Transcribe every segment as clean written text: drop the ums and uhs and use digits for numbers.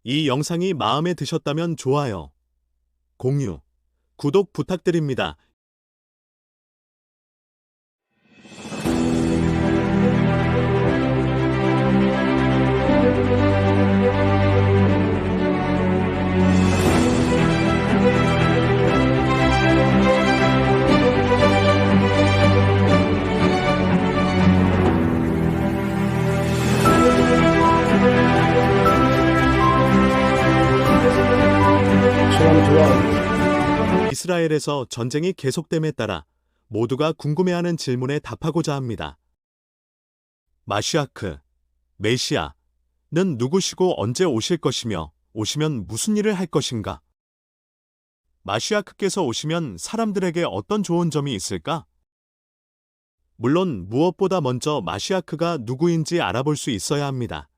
이 영상이 마음에 드셨다면 좋아요, 공유, 구독 부탁드립니다. Shalom to all. 이스라엘에서 전쟁이 계속됨에 따라 모두가 궁금해하는 질문에 답하고자 합니다. 마시아크, 메시아는 누구시고 언제 오실 것이며 오시면 무슨 일을 할 것인가? 마시아크께서 오시면 사람들에게 어떤 좋은 점이 있을까? 물론 무엇보다 먼저 마시아크가 누구인지 알아볼 수 있어야 합니다.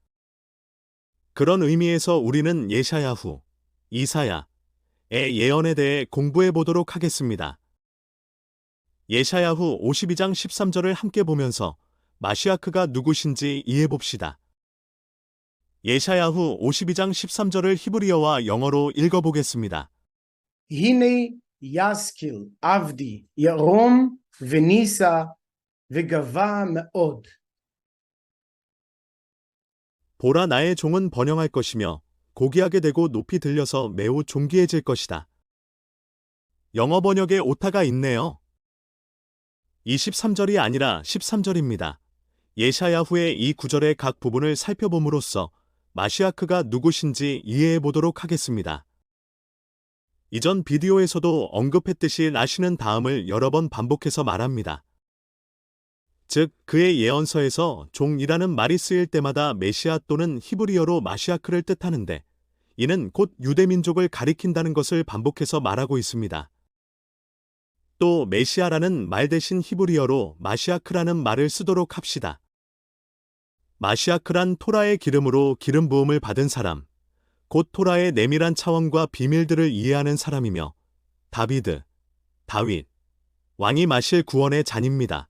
그런 의미에서 우리는 예샤야후, 이사야의 예언에 대해 공부해 보도록 하겠습니다. 예샤야후 52장 13절을 함께 보면서 마시아크가 누구신지 이해해 봅시다. 예샤야후 52장 13절을 히브리어와 영어로 읽어보겠습니다. Hine yaskil avdi yarom venisa vegava meod. 보라 나의 종은 번영할 것이며 고귀하게 되고 높이 들려서 매우 존귀해질 것이다. 영어 번역에 오타가 있네요. 23절이 아니라 13절입니다. 예샤야후의 이 구절의 각 부분을 살펴봄으로써 마시아크가 누구신지 이해해 보도록 하겠습니다. 이전 비디오에서도 언급했듯이 라시는 다음을 여러 번 반복해서 말합니다. 즉, 그의 예언서에서 종이라는 말이 쓰일 때마다 메시아 또는 히브리어로 마시아크를 뜻하는데, 이는 곧 유대민족을 가리킨다는 것을 반복해서 말하고 있습니다. 또 메시아라는 말 대신 히브리어로 마시아크라는 말을 쓰도록 합시다. 마시아크란 토라의 기름으로 기름 부음을 받은 사람, 곧 토라의 내밀한 차원과 비밀들을 이해하는 사람이며 다윗, 왕이 마실 구원의 잔입니다.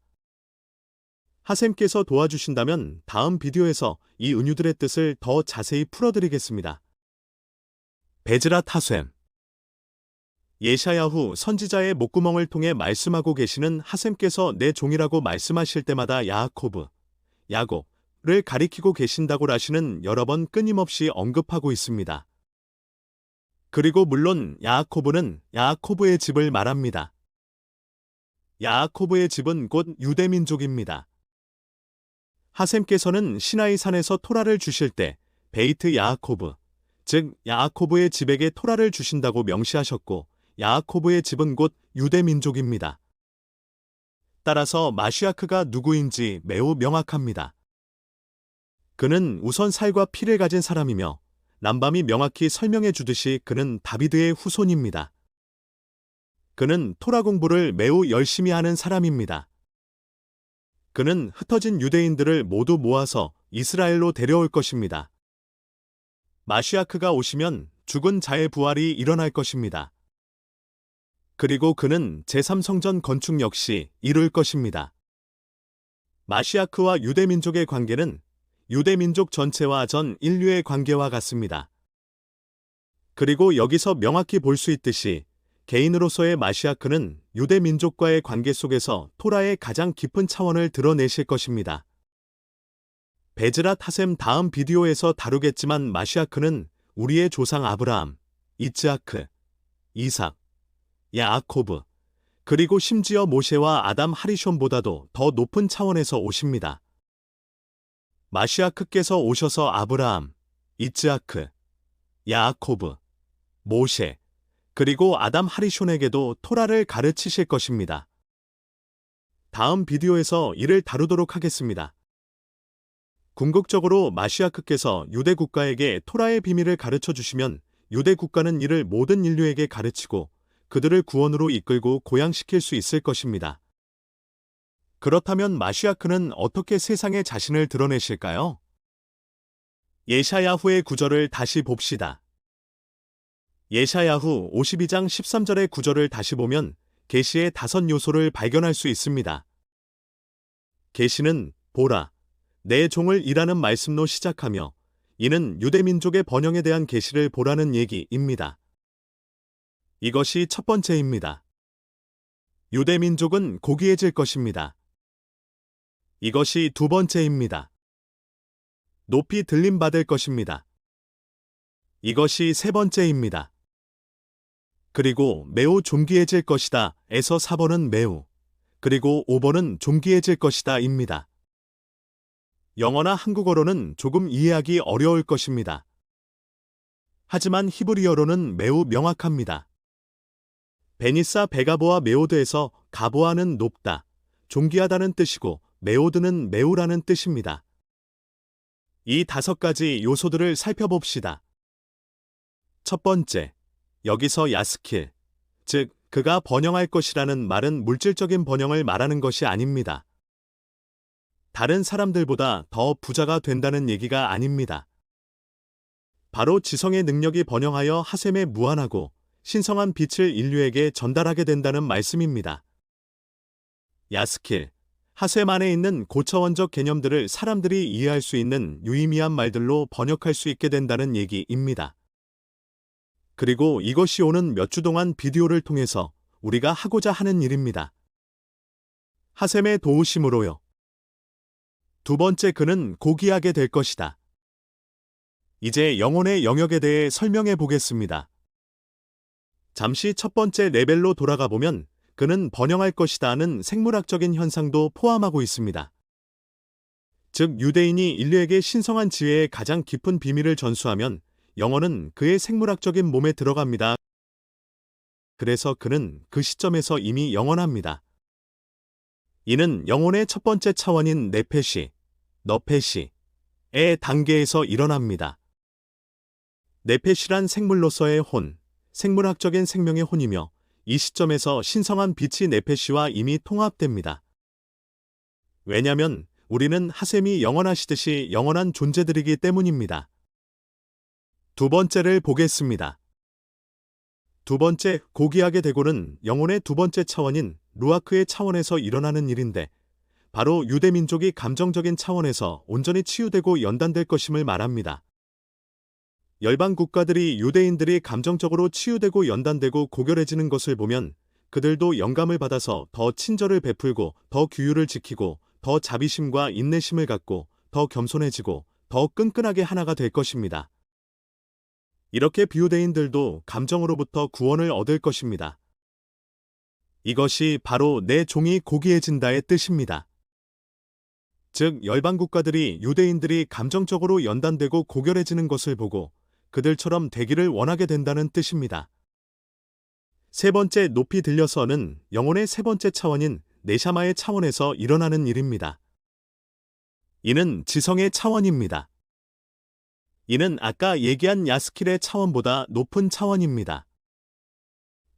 하셈께서 도와주신다면 다음 비디오에서 이 은유들의 뜻을 더 자세히 풀어드리겠습니다. 베즈랏 하셈. 예샤야후 선지자의 목구멍을 통해 말씀하고 계시는 하셈께서 내 종이라고 말씀하실 때마다 야곱을 가리키고 계신다고 라시는 여러 번 끊임없이 언급하고 있습니다. 그리고 물론 야코브는 야코브의 집을 말합니다. 야코브의 집은 곧 유대민족입니다. 하셈께서는 시나이 산에서 토라를 주실 때 베이트 야코브, 즉 야코브의 집에게 토라를 주신다고 명시하셨고, 야코브의 집은 곧 유대민족입니다. 따라서 마시아크가 누구인지 매우 명확합니다. 그는 우선 살과 피를 가진 사람이며 람밤이 명확히 설명해 주듯이 그는 다비드의 후손입니다. 그는 토라 공부를 매우 열심히 하는 사람입니다. 그는 흩어진 유대인들을 모두 모아서 이스라엘로 데려올 것입니다. 마시아크가 오시면 죽은 자의 부활이 일어날 것입니다. 그리고 그는 제3성전 건축 역시 이룰 것입니다. 마시아크와 유대민족의 관계는 유대민족 전체와 전 인류의 관계와 같습니다. 그리고 여기서 명확히 볼 수 있듯이 개인으로서의 마시아크는 유대민족과의 관계 속에서 토라의 가장 깊은 차원을 드러내실 것입니다. 베즈랏 하셈 다음 비디오에서 다루겠지만 마시아크는 우리의 조상 아브라함, 이츠하크, 이삭, 야코브, 그리고 심지어 모세와 아담 하리숑보다도 더 높은 차원에서 오십니다. 마시아크께서 오셔서 아브라함, 이츠하크, 야코브, 모세, 그리고 아담 하리숑에게도 토라를 가르치실 것입니다. 다음 비디오에서 이를 다루도록 하겠습니다. 궁극적으로 마시아크께서 유대 국가에게 토라의 비밀을 가르쳐 주시면 유대 국가는 이를 모든 인류에게 가르치고 그들을 구원으로 이끌고 고양시킬 수 있을 것입니다. 그렇다면 마시아크는 어떻게 세상에 자신을 드러내실까요? 예샤야후의 구절을 다시 봅시다. 예샤야후 52장 13절의 구절을 다시 보면 계시의 5 요소를 발견할 수 있습니다. 계시는 보라, 내 종을 이라는 말씀로 시작하며 이는 유대민족의 번영에 대한 계시를 보라는 얘기입니다. 이것이 첫 번째입니다. 유대민족은 고귀해질 것입니다. 이것이 두 번째입니다. 높이 들림받을 것입니다. 이것이 세 번째입니다. 그리고 매우 존귀해질 것이다. 에서 4번은 매우, 그리고 5번은 존귀해질 것이다 입니다. 영어나 한국어로는 조금 이해하기 어려울 것입니다. 하지만 히브리어로는 매우 명확합니다. 베니사 베가보아 메오드에서 가보아는 높다, 존귀하다는 뜻이고 메오드는 매우라는 뜻입니다. 이 5가지 요소들을 살펴봅시다. 첫 번째, 여기서 야스킬, 즉 그가 번영할 것이라는 말은 물질적인 번영을 말하는 것이 아닙니다. 다른 사람들보다 더 부자가 된다는 얘기가 아닙니다. 바로 지성의 능력이 번영하여 하셈에 무한하고 신성한 빛을 인류에게 전달하게 된다는 말씀입니다. 야스킬, 하셈 안에 있는 고차원적 개념들을 사람들이 이해할 수 있는 유의미한 말들로 번역할 수 있게 된다는 얘기입니다. 그리고 이것이 오는 몇 주 동안 비디오를 통해서 우리가 하고자 하는 일입니다. 하셈의 도우심으로요. 두 번째, 그는 고귀하게 될 것이다. 이제 영혼의 영역에 대해 설명해 보겠습니다. 잠시 첫 번째 레벨로 돌아가 보면 그는 번영할 것이다는 생물학적인 현상도 포함하고 있습니다. 즉 유대인이 인류에게 신성한 지혜의 가장 깊은 비밀을 전수하면 영혼은 그의 생물학적인 몸에 들어갑니다. 그래서 그는 그 시점에서 이미 영원합니다. 이는 영혼의 첫 번째 차원인 네페시, 너페시의 단계에서 일어납니다. 네페시란 생물로서의 혼, 생물학적인 생명의 혼이며 이 시점에서 신성한 빛이 네페시와 이미 통합됩니다. 왜냐하면 우리는 하셈이 영원하시듯이 영원한 존재들이기 때문입니다. 두 번째를 보겠습니다. 두 번째, 고귀하게 되고는 영혼의 두 번째 차원인 루아크의 차원에서 일어나는 일인데 바로 유대민족이 감정적인 차원에서 온전히 치유되고 연단될 것임을 말합니다. 열방 국가들이 유대인들이 감정적으로 치유되고 연단되고 고결해지는 것을 보면 그들도 영감을 받아서 더 친절을 베풀고 더 규율을 지키고 더 자비심과 인내심을 갖고 더 겸손해지고 더 끈끈하게 하나가 될 것입니다. 이렇게 비유대인들도 감정으로부터 구원을 얻을 것입니다. 이것이 바로 내 종이 고귀해진다의 뜻입니다. 즉 열방 국가들이 유대인들이 감정적으로 연단되고 고결해지는 것을 보고 그들처럼 되기를 원하게 된다는 뜻입니다. 세 번째, 높이 들려서는 영혼의 세 번째 차원인 네샤마의 차원에서 일어나는 일입니다. 이는 지성의 차원입니다. 이는 아까 얘기한 야스킬의 차원보다 높은 차원입니다.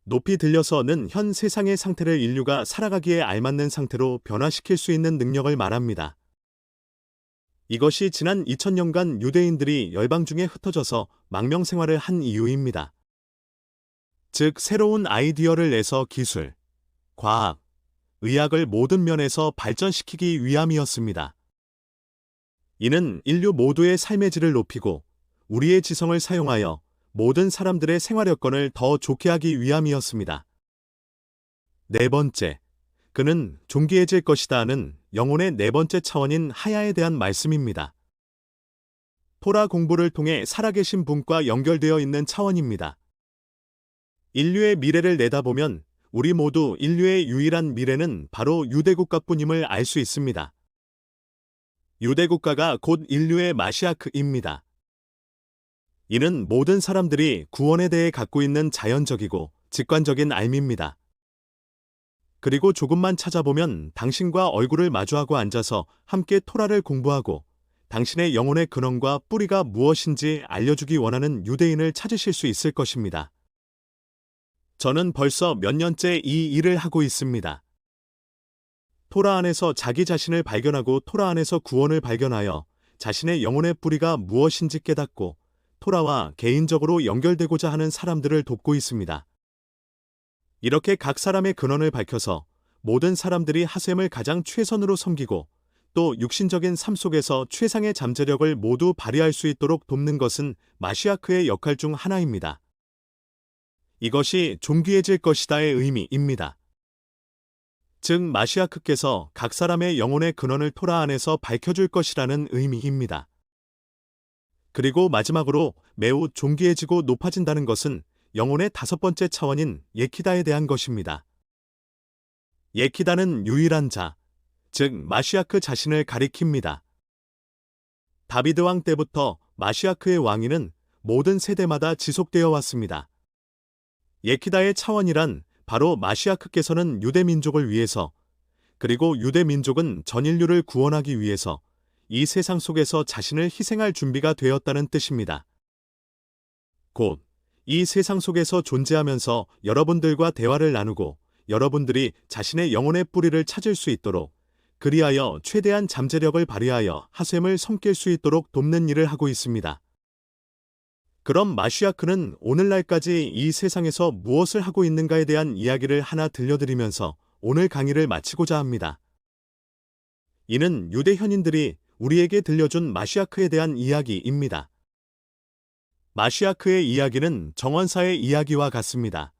높이 들려서는 현 세상의 상태를 인류가 살아가기에 알맞는 상태로 변화시킬 수 있는 능력을 말합니다. 이것이 지난 2000년간 유대인들이 열방 중에 흩어져서 망명 생활을 한 이유입니다. 즉 새로운 아이디어를 내서 기술, 과학, 의학을 모든 면에서 발전시키기 위함이었습니다. 이는 인류 모두의 삶의 질을 높이고 우리의 지성을 사용하여 모든 사람들의 생활 여건을 더 좋게 하기 위함이었습니다. 네 번째, 그는 존귀해질 것이다는 영혼의 네 번째 차원인 하야에 대한 말씀입니다. 토라 공부를 통해 살아계신 분과 연결되어 있는 차원입니다. 인류의 미래를 내다보면 우리 모두 인류의 유일한 미래는 바로 유대국가뿐임을 알 수 있습니다. 유대국가가 곧 인류의 마시아크입니다. 이는 모든 사람들이 구원에 대해 갖고 있는 자연적이고 직관적인 알미입니다. 그리고 조금만 찾아보면 당신과 얼굴을 마주하고 앉아서 함께 토라를 공부하고 당신의 영혼의 근원과 뿌리가 무엇인지 알려주기 원하는 유대인을 찾으실 수 있을 것입니다. 저는 벌써 몇 년째 이 일을 하고 있습니다. 토라 안에서 자기 자신을 발견하고 토라 안에서 구원을 발견하여 자신의 영혼의 뿌리가 무엇인지 깨닫고 토라와 개인적으로 연결되고자 하는 사람들을 돕고 있습니다. 이렇게 각 사람의 근원을 밝혀서 모든 사람들이 하셈을 가장 최선으로 섬기고 또 육신적인 삶 속에서 최상의 잠재력을 모두 발휘할 수 있도록 돕는 것은 마시아크의 역할 중 하나입니다. 이것이 존귀해질 것이다의 의미입니다. 즉 마시아크께서 각 사람의 영혼의 근원을 토라 안에서 밝혀줄 것이라는 의미입니다. 그리고 마지막으로 매우 존귀해지고 높아진다는 것은 영혼의 다섯 번째 차원인 예키다에 대한 것입니다. 예키다는 유일한 자, 즉 마시아크 자신을 가리킵니다. 다비드 왕 때부터 마시아크의 왕위는 모든 세대마다 지속되어 왔습니다. 예키다의 차원이란 바로 마시아크께서는 유대 민족을 위해서 그리고 유대 민족은 전 인류를 구원하기 위해서 이 세상 속에서 자신을 희생할 준비가 되었다는 뜻입니다. 곧 이 세상 속에서 존재하면서 여러분들과 대화를 나누고 여러분들이 자신의 영혼의 뿌리를 찾을 수 있도록 그리하여 최대한 잠재력을 발휘하여 하셈을 섬길 수 있도록 돕는 일을 하고 있습니다. 그럼 마시아크는 오늘날까지 이 세상에서 무엇을 하고 있는가에 대한 이야기를 하나 들려드리면서 오늘 강의를 마치고자 합니다. 이는 유대 현인들이 우리에게 들려준 마시아크에 대한 이야기입니다. 마시아크의 이야기는 정원사의 이야기와 같습니다.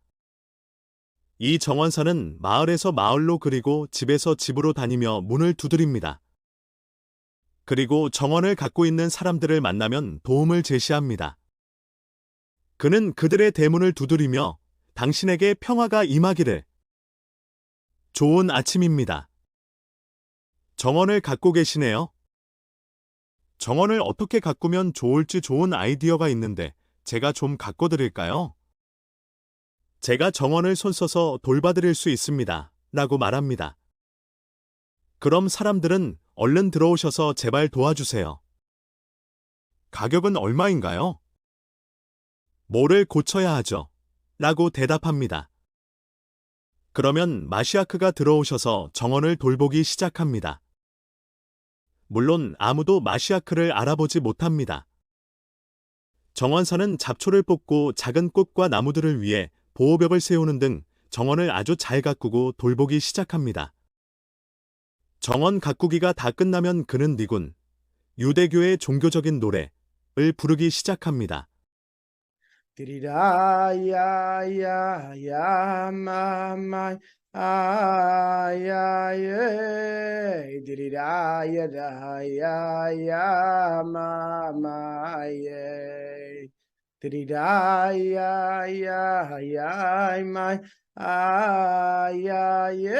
이 정원사는 마을에서 마을로 그리고 집에서 집으로 다니며 문을 두드립니다. 그리고 정원을 갖고 있는 사람들을 만나면 도움을 제시합니다. 그는 그들의 대문을 두드리며 당신에게 평화가 임하기를. 좋은 아침입니다. 정원을 갖고 계시네요. 정원을 어떻게 가꾸면 좋을지 좋은 아이디어가 있는데 제가 좀 가꿔드릴까요? 제가 정원을 손써서 돌봐드릴 수 있습니다. 라고 말합니다. 그럼 사람들은 얼른 들어오셔서 제발 도와주세요. 가격은 얼마인가요? 뭐를 고쳐야 하죠? 라고 대답합니다. 그러면 마시아크가 들어오셔서 정원을 돌보기 시작합니다. 물론 아무도 마시아크를 알아보지 못합니다. 정원사는 잡초를 뽑고 작은 꽃과 나무들을 위해 보호벽을 세우는 등 정원을 아주 잘 가꾸고 돌보기 시작합니다. 정원 가꾸기가 다 끝나면 그는 니군, 유대교의 종교적인 노래를 부르기 시작합니다. 디리라야야야 마마이 아야예 디리라야야야 마마예 디리라야야야 마이 아야예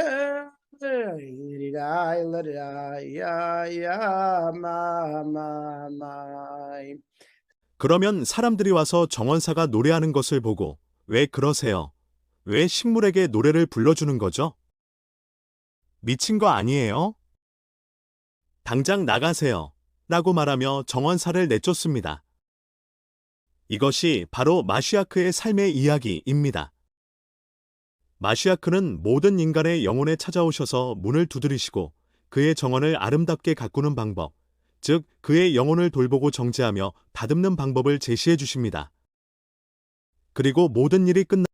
디리라야야야 마마마이. 그러면 사람들이 와서 정원사가 노래하는 것을 보고 왜 그러세요? 왜 식물에게 노래를 불러주는 거죠? 미친 거 아니에요? 당장 나가세요. 라고 말하며 정원사를 내쫓습니다. 이것이 바로 마시아크의 삶의 이야기입니다. 마시아크는 모든 인간의 영혼에 찾아오셔서 문을 두드리시고 그의 정원을 아름답게 가꾸는 방법, 즉 그의 영혼을 돌보고 정죄하며 다듬는 방법을 제시해 주십니다. 그리고 모든 일이 끝나고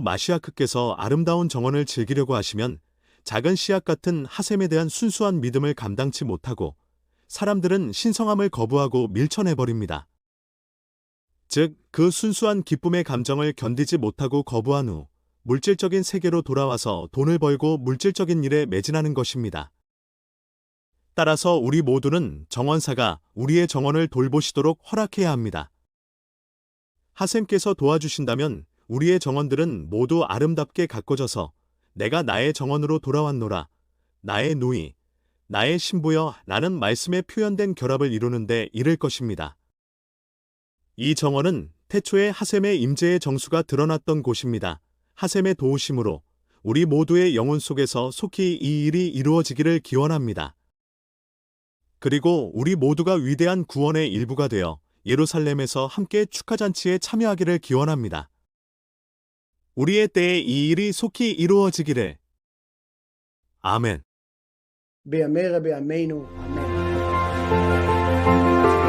마시아크께서 아름다운 정원을 즐기려고 하시면 작은 씨앗 같은 하셈에 대한 순수한 믿음을 감당치 못하고 사람들은 신성함을 거부하고 밀쳐내버립니다. 즉, 그 순수한 기쁨의 감정을 견디지 못하고 거부한 후 물질적인 세계로 돌아와서 돈을 벌고 물질적인 일에 매진하는 것입니다. 따라서 우리 모두는 정원사가 우리의 정원을 돌보시도록 허락해야 합니다. 하셈께서 도와주신다면 우리의 정원들은 모두 아름답게 가꿔져서 내가 나의 정원으로 돌아왔노라, 나의 누이, 나의 신부여 라는 말씀에 표현된 결합을 이루는데 이를 것입니다. 이 정원은 태초에 하셈의 임재의 정수가 드러났던 곳입니다. 하셈의 도우심으로 우리 모두의 영혼 속에서 속히 이 일이 이루어지기를 기원합니다. 그리고 우리 모두가 위대한 구원의 일부가 되어 예루살렘에서 함께 축하잔치에 참여하기를 기원합니다. 우리의 때에 이 일이 속히 이루어지기를. 아멘. בימי רבי עמנו, אמן.